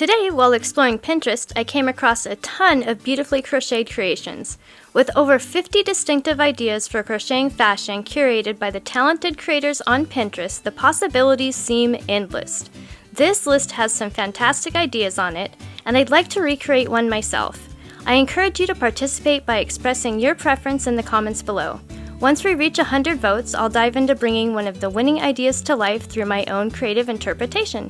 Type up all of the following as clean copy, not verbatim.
Today, while exploring Pinterest, I came across a ton of beautifully crocheted creations. With over 50 distinctive ideas for crocheting fashion curated by the talented creators on Pinterest, the possibilities seem endless. This list has some fantastic ideas on it, and I'd like to recreate one myself. I encourage you to participate by expressing your preference in the comments below. Once we reach 100 votes, I'll dive into bringing one of the winning ideas to life through my own creative interpretation.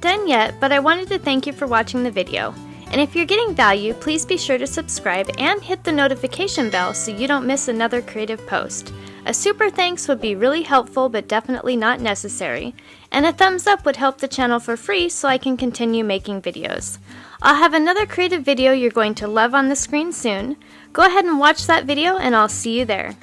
done yet, but I wanted to thank you for watching the video. And if you're getting value, please be sure to subscribe and hit the notification bell so you don't miss another creative post. A super thanks would be really helpful but definitely not necessary. And a thumbs up would help the channel for free so I can continue making videos. I'll have another creative video you're going to love on the screen soon. Go ahead and watch that video and I'll see you there.